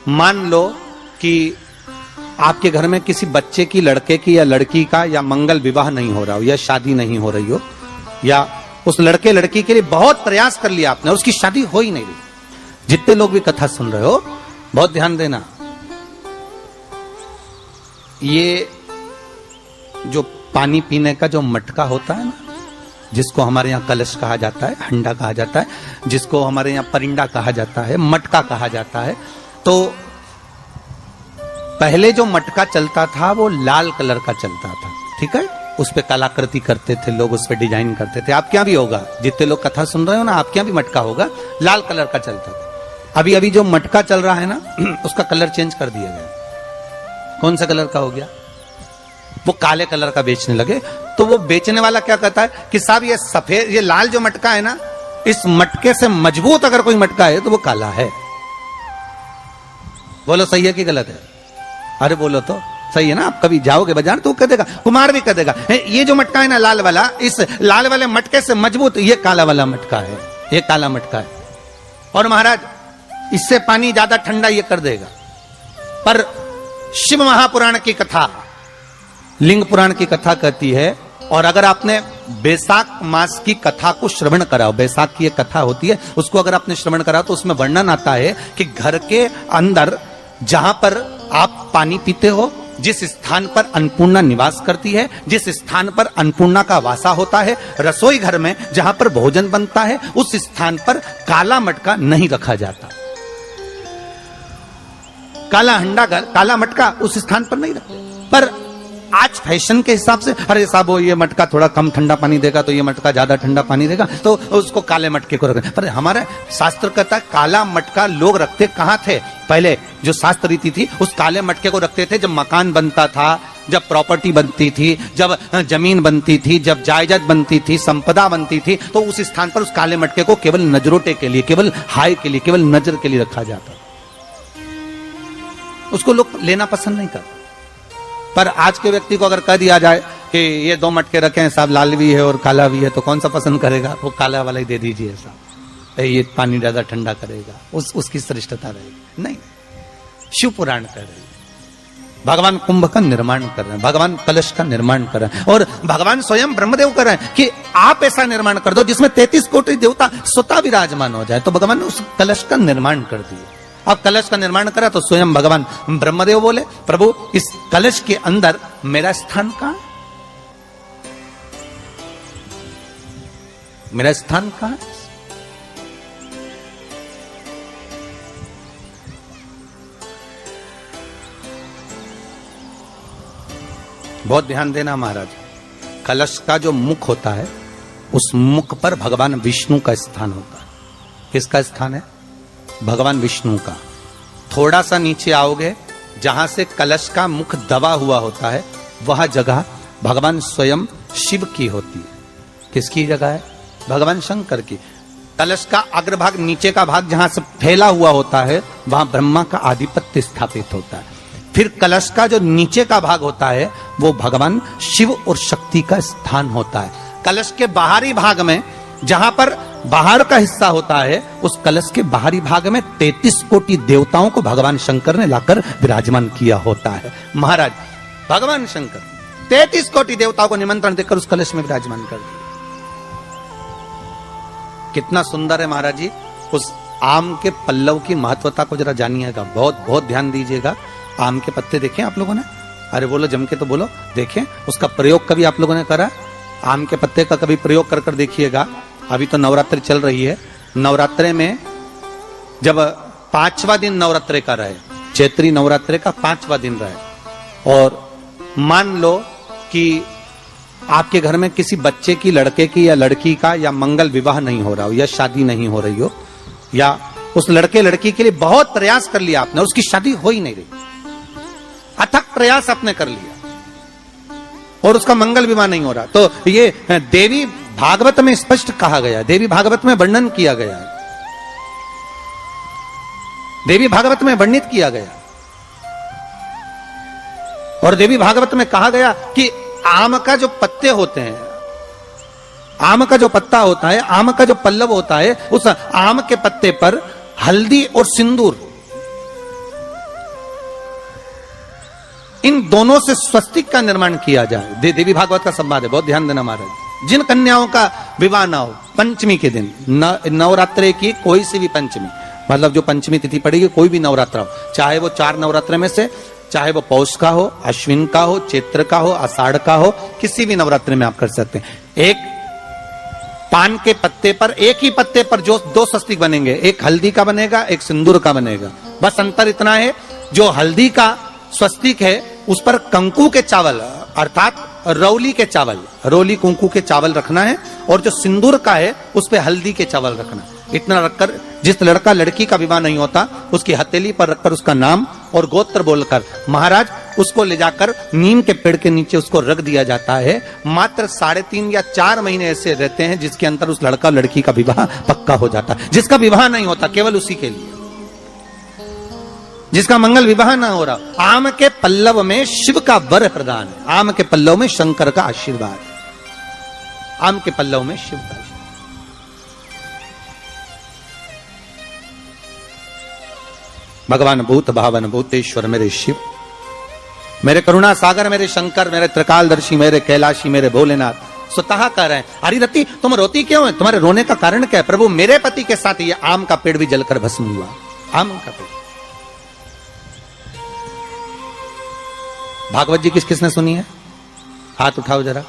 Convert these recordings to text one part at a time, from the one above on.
मान लो कि आपके घर में किसी बच्चे की, लड़के की या लड़की का या मंगल विवाह नहीं हो रहा हो या शादी नहीं हो रही हो, या उस लड़के लड़की के लिए बहुत प्रयास कर लिया आपने और उसकी शादी हो ही नहीं रही। जितने लोग भी कथा सुन रहे हो बहुत ध्यान देना, ये जो पानी पीने का जो मटका होता है ना, जिसको हमारे यहाँ कलश कहा जाता है, हंडा कहा जाता है, जिसको हमारे यहाँ परिंडा कहा जाता है, मटका कहा जाता है, तो पहले जो मटका चलता था वो लाल कलर का चलता था, ठीक है। उस पे कलाकृति करते थे लोग, उस पे डिजाइन करते थे। आपके यहाँ भी होगा, जितने लोग कथा सुन रहे हो ना, आपके यहाँ भी मटका होगा, लाल कलर का चलता था। अभी अभी जो मटका चल रहा है ना, उसका कलर चेंज कर दिया गया। कौन सा कलर का हो गया? वो काले कलर का बेचने लगे। तो वो बेचने वाला क्या कहता है कि साहब ये सफेद, ये लाल जो मटका है ना, इस मटके से मजबूत अगर कोई मटका है तो वो काला है। बोलो सही है कि गलत है? अरे बोलो तो सही है ना। आप कभी जाओगे बाजार तो कह देगा, कुमार भी कह देगा, ये जो मटका है ना लाल वाला, इस लाल वाले मटके से मजबूत ये काला वाला मटका है, ये काला मटका है। और महाराज इससे पानी ज्यादा ठंडा ये कर देगा। पर शिव महापुराण की कथा, लिंग पुराण की कथा कहती है, और अगर आपने बैसाख मास की कथा को श्रवण कराओ, बैसाख की एक कथा होती है, उसको अगर आपने श्रवण कराओ तो उसमें वर्णन आता है कि घर के अंदर जहां पर आप पानी पीते हो, जिस स्थान पर अन्नपूर्णा निवास करती है, जिस स्थान पर अन्नपूर्णा का वासा होता है, रसोई घर में जहां पर भोजन बनता है, उस स्थान पर काला मटका नहीं रखा जाता। काला हंडा, काला मटका उस स्थान पर नहीं रखते। पर आज फैशन के हिसाब से, अरे साहब ये मटका थोड़ा कम ठंडा पानी देगा तो ये मटका ज्यादा ठंडा पानी देगा, तो उसको काले मटके को रखते। पर हमारा शास्त्र कहता है काला मटका लोग रखते कहां थे? पहले जो शास्त्र रीति थी, उस काले मटके को रखते थे जब मकान बनता था, जब प्रॉपर्टी बनती थी, जब जमीन बनती थी, जब जायदाद बनती थी, संपदा बनती थी, तो उस स्थान पर उस काले मटके को केवल नजरोटे के लिए, केवल हाय के लिए, केवल नजर के लिए रखा जाता। उसको लोग लेना पसंद नहीं करते। पर आज के व्यक्ति को अगर कह दिया जाए कि ये दो मटके रखे हैं साहब, लाल भी है और काला भी है, तो कौन सा पसंद करेगा? वो काला वाला ही दे दीजिए साहब, ये पानी ज्यादा ठंडा करेगा, उसकी श्रेष्ठता रहेगी। नहीं, शिव पुराण कर रहे हैं, भगवान कुंभ का निर्माण कर रहे हैं, भगवान कलश का निर्माण कर रहे हैं, और भगवान स्वयं ब्रह्मदेव कर रहे हैं कि आप ऐसा निर्माण कर दो जिसमें 33 कोटि देवता स्वतः विराजमान हो जाए। तो भगवान ने उस कलश का निर्माण कर दिया। अब कलश का निर्माण करा तो स्वयं भगवान ब्रह्मदेव बोले, प्रभु इस कलश के अंदर मेरा स्थान कहां है? मेरा स्थान कहां है? बहुत ध्यान देना महाराज, कलश का जो मुख होता है, उस मुख पर भगवान विष्णु का स्थान होता है। किसका स्थान है? भगवान विष्णु का। थोड़ा सा नीचे आओगे, जहां से कलश का मुख दबा हुआ होता है, वह जगह भगवान स्वयं शिव की होती है। किसकी जगह है? भगवान शंकर की। कलश का अग्रभाग, नीचे का भाग जहां से फैला हुआ होता है, वहां ब्रह्मा का आधिपत्य स्थापित होता है। फिर कलश का जो नीचे का भाग होता है, वो भगवान शिव और शक्ति का स्थान होता है। कलश के बाहरी भाग में, जहां पर बाहर का हिस्सा होता है, उस कलश के बाहरी भाग में 33 कोटि देवताओं को भगवान शंकर ने लाकर विराजमान किया होता है। महाराज भगवान शंकर 33 कोटि देवताओं को निमंत्रण देकर उस कलश में विराजमान कर दिया। कितना सुंदर है महाराज जी। उस आम के पल्लव की महत्वता को जरा जानिएगा, बहुत बहुत ध्यान दीजिएगा। आम के पत्ते देखें आप लोगों ने? अरे बोलो जम के तो बोलो। देखें, उसका प्रयोग कभी आप लोगों ने करा? आम के पत्ते का कभी प्रयोग कर देखिएगा। अभी तो नवरात्रि चल रही है, नवरात्रे में जब 5वां दिन नवरात्रे का रहे, चैत्री नवरात्रे का 5वां दिन रहे, और मान लो कि आपके घर में किसी बच्चे की, लड़के की या लड़की का या मंगल विवाह नहीं हो रहा हो या शादी नहीं हो रही हो, या उस लड़के लड़की के लिए बहुत प्रयास कर लिया आपने और उसकी शादी हो ही नहीं रही, अथक प्रयास आपने कर लिया और उसका मंगल विवाह नहीं हो रहा, तो ये देवी भागवत में स्पष्ट कहा गया, देवी भागवत में वर्णन किया गया, देवी भागवत में वर्णित किया गया। और देवी भागवत में कहा गया कि आम का जो पत्ते होते हैं, आम का जो पत्ता होता है, आम का जो पल्लव होता है, उस आम के पत्ते पर हल्दी और सिंदूर दोनों से स्वस्तिक का निर्माण किया जाए। देवी भागवत का संवाद है, बहुत ध्यान देना महाराज। जिन कन्याओं का विवाह ना हो पंचमी के दिन, नवरात्रे की कोई सी भी पंचमी, मतलब जो पंचमी तिथि पड़ेगी, कोई भी नवरात्र हो, चाहे वो 4 नवरात्र में से, चाहे वो पौष का हो, अश्विन का हो, चैत्र का हो, आषाढ़ का हो, किसी भी नवरात्र में आप कर सकते हैं। एक पान के पत्ते पर, एक ही पत्ते पर जो 2 स्वस्तिक बनेंगे, एक हल्दी का बनेगा, एक सिंदूर का बनेगा। बस अंतर इतना है, जो हल्दी का स्वस्तिक है उस पर कंकु के चावल अर्थात रौली के चावल, रौली कुंकू के चावल रखना है, और जो सिंदूर का है उस पे हल्दी के चावल रखना है। इतना रखकर जिस लड़का लड़की का विवाह नहीं होता उसकी हथेली पर रखकर उसका नाम और गोत्र बोलकर महाराज उसको ले जाकर नीम के पेड़ के नीचे उसको रख दिया जाता है। मात्र 3.5 या 4 महीने ऐसे रहते हैं जिसके अंदर उस लड़का लड़की का विवाह पक्का हो जाता है। जिसका विवाह नहीं होता केवल उसी के लिए, जिसका मंगल विवाह ना हो रहा। आम के पल्लव में शिव का वर प्रदान है, आम के पल्लव में शंकर का आशीर्वाद, आम के पल्लव में शिव का। भगवान भूत भावन भूतेश्वर मेरे शिव, मेरे करुणा सागर मेरे शंकर, मेरे त्रिकालदर्शी मेरे कैलाशी मेरे भोलेनाथ स्वतः कह रहे हैं, हरी रति तुम रोती क्यों है, तुम्हारे रोने का कारण क्या है? प्रभु मेरे पति के साथ ये आम का पेड़ भी जलकर भस्म हुआ। आम का पेड़। भागवत जी किस किसने सुनी है? हाथ उठाओ जरा,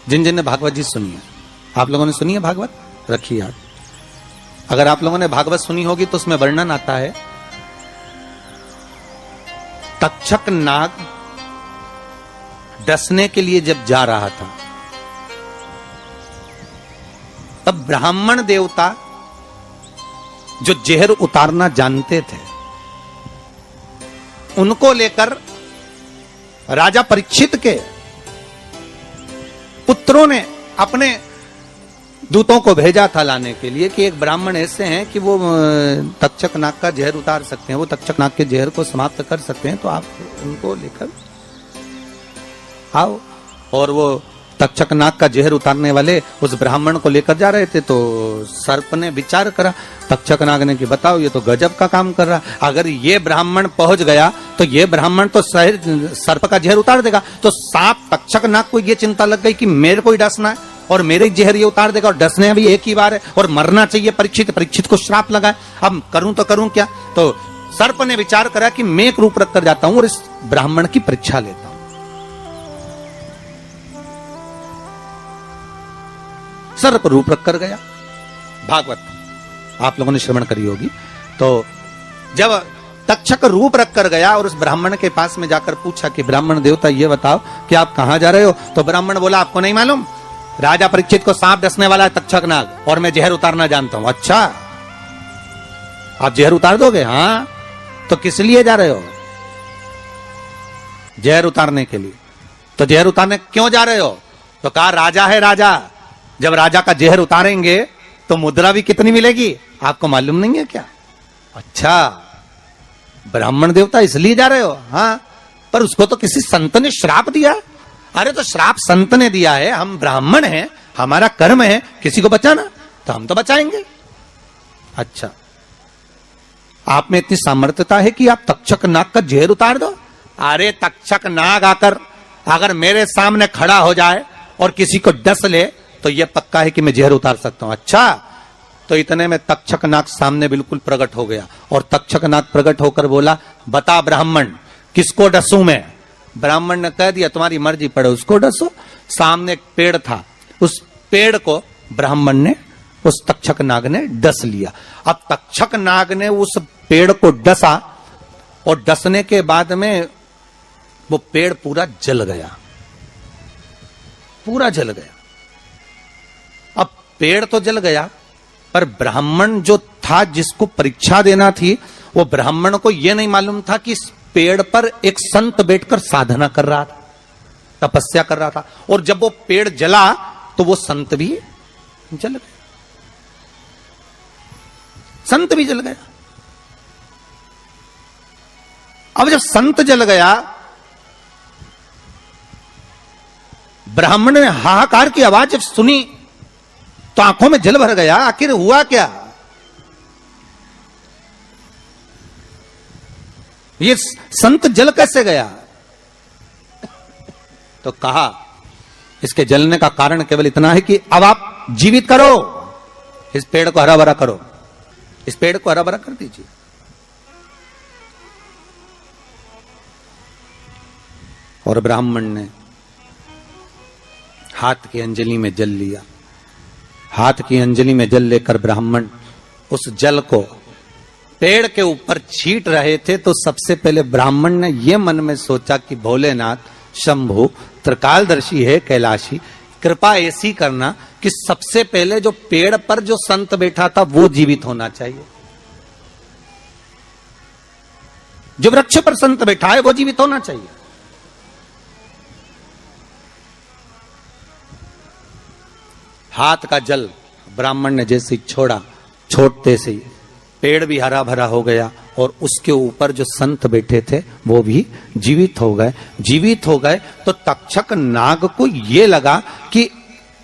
जिन जिन ने भागवत जी सुनी है। आप लोगों ने सुनी है भागवत? रखिए हाथ। अगर आप लोगों ने भागवत सुनी होगी तो उसमें वर्णन आता है, तक्षक नाग डसने के लिए जब जा रहा था तब ब्राह्मण देवता जो जहर उतारना जानते थे उनको लेकर राजा परीक्षित के पुत्रों ने अपने दूतों को भेजा था लाने के लिए कि एक ब्राह्मण ऐसे हैं कि वो तक्षक नाग का जहर उतार सकते हैं, वो तक्षक नाग के जहर को समाप्त कर सकते हैं, तो आप उनको लेकर आओ। और वो तक्षक नाग का जहर उतारने वाले उस ब्राह्मण को लेकर जा रहे थे। तो सर्प ने विचार करा, तक्षक नाग ने कि बताओ ये तो गजब का काम कर रहा, अगर ये ब्राह्मण पहुंच गया तो ये ब्राह्मण तो सर्प का जहर उतार देगा। तो सांप तक्षक नाग को ये चिंता लग गई कि मेरे को ही डसना है और मेरे जहर ये उतार देगा, और डसने भी एक ही बार है और मरना चाहिए परीक्षित को श्राप लगा है, अब करूं तो करूं क्या। तो सर्प ने विचार करा कि मैं एक रूप रख कर जाता हूं और इस ब्राह्मण की परीक्षा लेता हूं। सर्प रूप रख कर गया। भागवत आप लोगों ने श्रवण करी होगी। तो जब तक्षक रूप रख कर गया और उस ब्राह्मण के पास में जाकर पूछा कि ब्राह्मण देवता ये बताओ कि आप कहां जा रहे हो? तो ब्राह्मण बोला आपको नहीं मालूम, राजा परीक्षित को सांप डसने वाला है तक्षक नाग और मैं जहर उतारना जानता हूं। अच्छा आप जहर उतार दोगे? हाँ। तो किस लिए जा रहे हो? जहर उतारने के लिए। तो जहर उतारने क्यों जा रहे हो? तो कहा राजा है राजा, जब राजा का जहर उतारेंगे तो मुद्रा भी कितनी मिलेगी आपको मालूम नहीं है क्या? अच्छा ब्राह्मण देवता इसलिए जा रहे हो? हाँ। पर उसको तो किसी संत ने श्राप दिया। अरे तो श्राप संत ने दिया है, हम ब्राह्मण हैं, हमारा कर्म है किसी को बचाना, तो हम तो बचाएंगे। अच्छा आप में इतनी सामर्थ्यता है कि आप तक्षक नाग का जहर उतार दो? अरे तक्षक नाग आकर अगर मेरे सामने खड़ा हो जाए और किसी को डस ले तो यह पक्का है कि मैं जहर उतार सकता हूं। अच्छा तो इतने में तक्षक नाग सामने बिल्कुल प्रकट हो गया और तक्षक नाग प्रकट होकर बोला बता ब्राह्मण किसको डसूं मैं? ब्राह्मण ने कह दिया तुम्हारी मर्जी पड़े उसको डसो। सामने एक पेड़ था, उस पेड़ को ब्राह्मण ने उस तक्षक नाग ने डस लिया। अब तक्षक नाग ने उस पेड़ को डसा और डसने के बाद में वो पेड़ पूरा जल गया, पूरा जल गया। अब पेड़ तो जल गया पर ब्राह्मण जो था जिसको परीक्षा देना थी वो ब्राह्मण को यह नहीं मालूम था कि इस पेड़ पर एक संत बैठकर साधना कर रहा था, तपस्या कर रहा था, और जब वो पेड़ जला तो वो संत भी जल गया, संत भी जल गया। अब जब संत जल गया ब्राह्मण ने हाहाकार की आवाज जब सुनी तो आंखों में जल भर गया। आखिर हुआ क्या? ये संत जल कैसे गया? तो कहा इसके जलने का कारण केवल इतना है कि अब आप जीवित करो, इस पेड़ को हरा भरा करो, इस पेड़ को हरा भरा कर दीजिए। और ब्राह्मण ने हाथ की अंजलि में जल लिया। हाथ की अंजलि में जल लेकर ब्राह्मण उस जल को पेड़ के ऊपर छींट रहे थे, तो सबसे पहले ब्राह्मण ने यह मन में सोचा कि भोलेनाथ, शंभु, त्रिकालदर्शी है, कैलाशी, कृपा ऐसी करना कि सबसे पहले जो पेड़ पर जो संत बैठा था वो जीवित होना चाहिए, जो वृक्ष पर संत बैठा है वो जीवित होना चाहिए। हाथ का जल ब्राह्मण ने जैसे ही छोड़ा, छोड़ते से ही पेड़ भी हरा भरा हो गया और उसके ऊपर जो संत बैठे थे वो भी जीवित हो गए। जीवित हो गए तो तक्षक नाग को ये लगा कि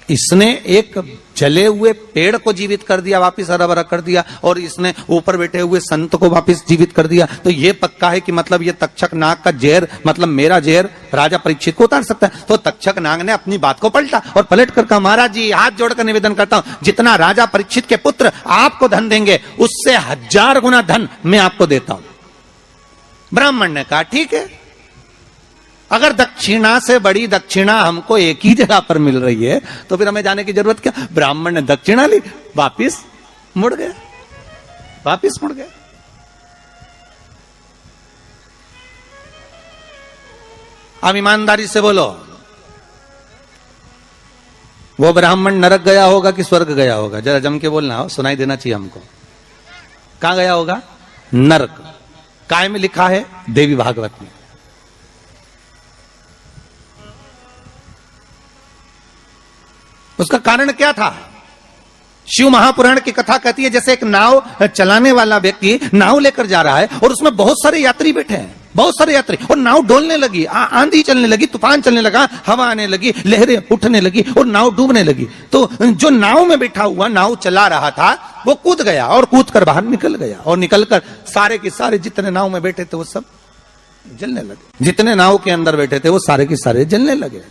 इसने एक जले हुए पेड़ को जीवित कर दिया, वापिस हरा भरा कर दिया, और इसने ऊपर बैठे हुए संत को वापिस जीवित कर दिया, तो ये पक्का है कि मतलब ये तक्षक नाग का जहर, मतलब मेरा जहर राजा परीक्षित को उतार सकता है। तो तक्षक नाग ने अपनी बात को पलटा और पलट कर कहा, महाराज जी हाथ जोड़कर निवेदन करता हूं, जितना राजा परीक्षित के पुत्र आपको धन देंगे उससे 1000 गुना धन मैं आपको देता हूं। ब्राह्मण ने कहा ठीक है, अगर दक्षिणा से बड़ी दक्षिणा हमको एक ही जगह पर मिल रही है तो फिर हमें जाने की जरूरत क्या। ब्राह्मण ने दक्षिणा ली, वापिस मुड़ गया, वापिस मुड़ गया। अब ईमानदारी से बोलो, वो ब्राह्मण नरक गया होगा कि स्वर्ग गया होगा? जरा जम के बोलना हो, सुनाई देना चाहिए हमको। कहां गया होगा? नरक। काय में लिखा है? देवी भागवत में। उसका कारण क्या था? शिव महापुराण की कथा कहती है जैसे एक नाव चलाने वाला व्यक्ति नाव लेकर जा रहा है और उसमें बहुत सारे यात्री बैठे हैं, बहुत सारे यात्री, और नाव डोलने लगी, आंधी चलने लगी, तूफान चलने लगा, हवा आने लगी, लहरें उठने लगी और नाव डूबने लगी। तो जो नाव में बैठा हुआ नाव चला रहा था वो कूद गया और कूद कर बाहर निकल गया, और निकलकर सारे के सारे जितने नाव में बैठे थे वो सब जलने लगे। जितने नाव के अंदर बैठे थे वो सारे के सारे जलने लगे।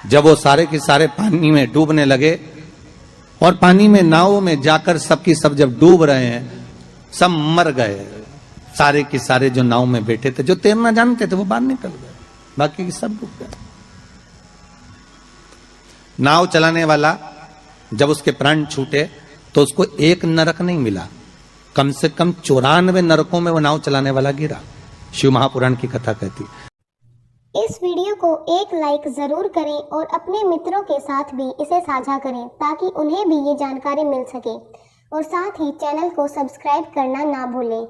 जब वो सारे के सारे पानी में डूबने लगे और पानी में नाव में जाकर सबकी सब जब डूब रहे हैं, सब मर गए, सारे के सारे जो नाव में बैठे थे, जो तैरना जानते थे वो बाहर निकल गए, बाकी के सब डूब गए। नाव चलाने वाला जब उसके प्राण छूटे तो उसको एक नरक नहीं मिला, कम से कम 94 नरकों में वो नाव चलाने वाला गिरा। शिव महापुराण की कथा कहती है। इस वीडियो को एक लाइक जरूर करें और अपने मित्रों के साथ भी इसे साझा करें ताकि उन्हें भी ये जानकारी मिल सके, और साथ ही चैनल को सब्सक्राइब करना ना भूलें।